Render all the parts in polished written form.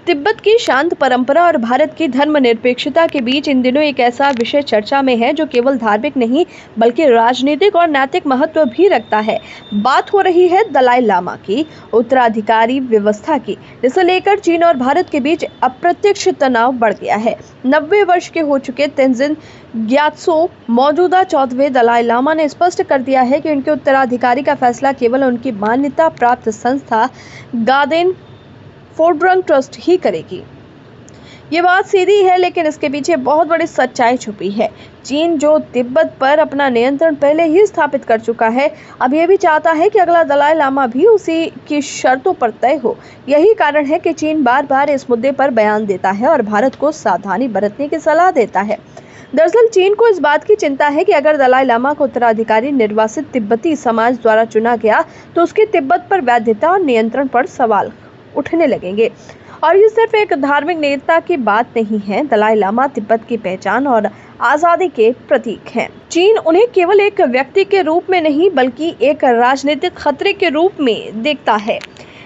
तिब्बत की शांत परंपरा और भारत की धर्मनिरपेक्षता के बीच इन दिनों एक ऐसा विषय चर्चा में है जो केवल धार्मिक नहीं बल्कि राजनीतिक और नैतिक महत्व भी रखता है। बात हो रही है दलाई लामा की उत्तराधिकारी व्यवस्था की, जिसे लेकर चीन और भारत के बीच अप्रत्यक्ष तनाव बढ़ गया है। 90 वर्ष के हो चुके तेंजिन ग्यात्सो मौजूदा 14वें दलाई लामा ने स्पष्ट कर दिया है कि उनके उत्तराधिकारी का फैसला केवल उनकी मान्यता प्राप्त संस्था गार्डेन फोरड्रंग ट्रस्ट ही करेगी। ये बात सीधी है, लेकिन इसके पीछे बहुत बड़ी सच्चाई छुपी है। चीन जो तिब्बत पर अपना नियंत्रण पहले ही स्थापित कर चुका है, अब ये भी चाहता है कि अगला दलाई लामा भी उसी की शर्तों पर तय हो। यही कारण है कि चीन बार बार इस मुद्दे पर बयान देता है और भारत को सावधानी बरतने की सलाह देता है। दरअसल चीन को इस बात की चिंता है कि अगर दलाई लामा को उत्तराधिकारी निर्वासित तिब्बती समाज द्वारा चुना गया तो उसकी तिब्बत पर वैधता और नियंत्रण पर सवाल उठने लगेंगे। और ये सिर्फ एक धार्मिक नेता की बात नहीं है, दलाई लामा तिब्बत की पहचान और आजादी के प्रतीक हैं। चीन उन्हें केवल एक व्यक्ति के रूप में नहीं बल्कि एक राजनीतिक खतरे के रूप में देखता है।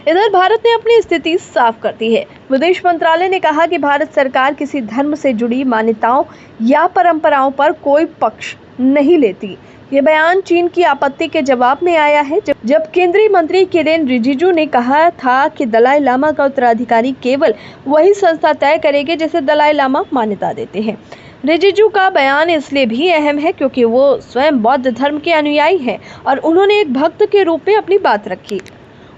इधर भारत ने अपनी स्थिति साफ कर दी है। विदेश मंत्रालय ने कहा कि भारत सरकार किसी धर्म से जुड़ी मान्यताओं या परंपराओं पर कोई पक्ष नहीं लेती। ये बयान चीन की आपत्ति के जवाब में आया है, जब केंद्रीय मंत्री किरेन रिजिजू ने कहा था कि दलाई लामा का उत्तराधिकारी केवल वही संस्था तय करेगी जिसे दलाई लामा मान्यता देते हैं। रिजिजू का बयान इसलिए भी अहम है क्योंकि वो स्वयं बौद्ध धर्म के अनुयायी हैं और उन्होंने एक भक्त के रूप में अपनी बात रखी।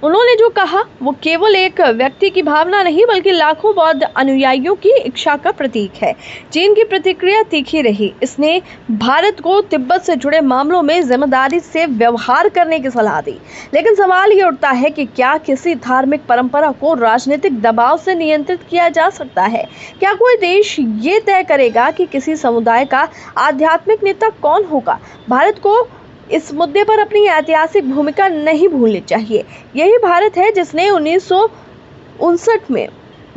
उन्होंने जो कहा वो केवल एक व्यक्ति की भावना नहीं बल्कि लाखों बौद्ध अनुयायियों की इच्छा का प्रतीक है। चीन की प्रतिक्रिया तीखी रही। इसने भारत को तिब्बत से जुड़े मामलों में जिम्मेदारी से व्यवहार करने की सलाह दी। लेकिन सवाल ये उठता है कि क्या किसी धार्मिक परंपरा को राजनीतिक दबाव से नियंत्रित किया जा सकता है? क्या कोई देश ये तय करेगा कि किसी समुदाय का आध्यात्मिक नेता कौन होगा? भारत को इस मुद्दे पर अपनी ऐतिहासिक भूमिका नहीं भूलनी चाहिए। यही भारत है जिसने 1959 में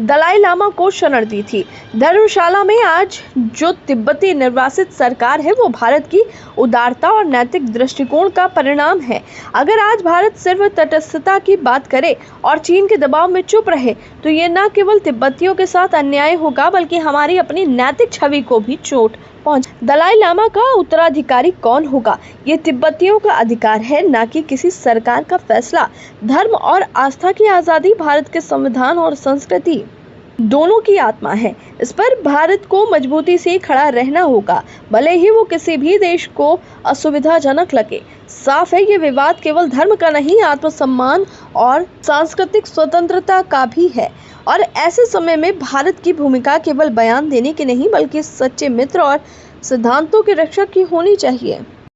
दलाई लामा को शरण दी थी। धर्मशाला में आज जो तिब्बती निर्वासित सरकार है वो भारत की उदारता और नैतिक दृष्टिकोण का परिणाम है। अगर आज भारत सिर्फ तटस्थता की बात करे और चीन के दबाव में चुप रहे तो ये न केवल तिब्बतियों के साथ अन्याय होगा बल्कि हमारी अपनी नैतिक छवि को भी चोट पहुंच। दलाई लामा का उत्तराधिकारी कौन होगा, ये तिब्बतियों का अधिकार है, न कि किसी सरकार का फैसला। धर्म और आस्था की आज़ादी भारत के संविधान और संस्कृति दोनों की आत्मा है। इस पर भारत को मजबूती से खड़ा रहना होगा, भले ही वो किसी भी देश को असुविधाजनक लगे। साफ है ये विवाद केवल धर्म का नहीं, आत्मसम्मान और सांस्कृतिक स्वतंत्रता का भी है। और ऐसे समय में भारत की भूमिका केवल बयान देने की नहीं बल्कि सच्चे मित्र और सिद्धांतों के रक्षक की होनी चाहिए।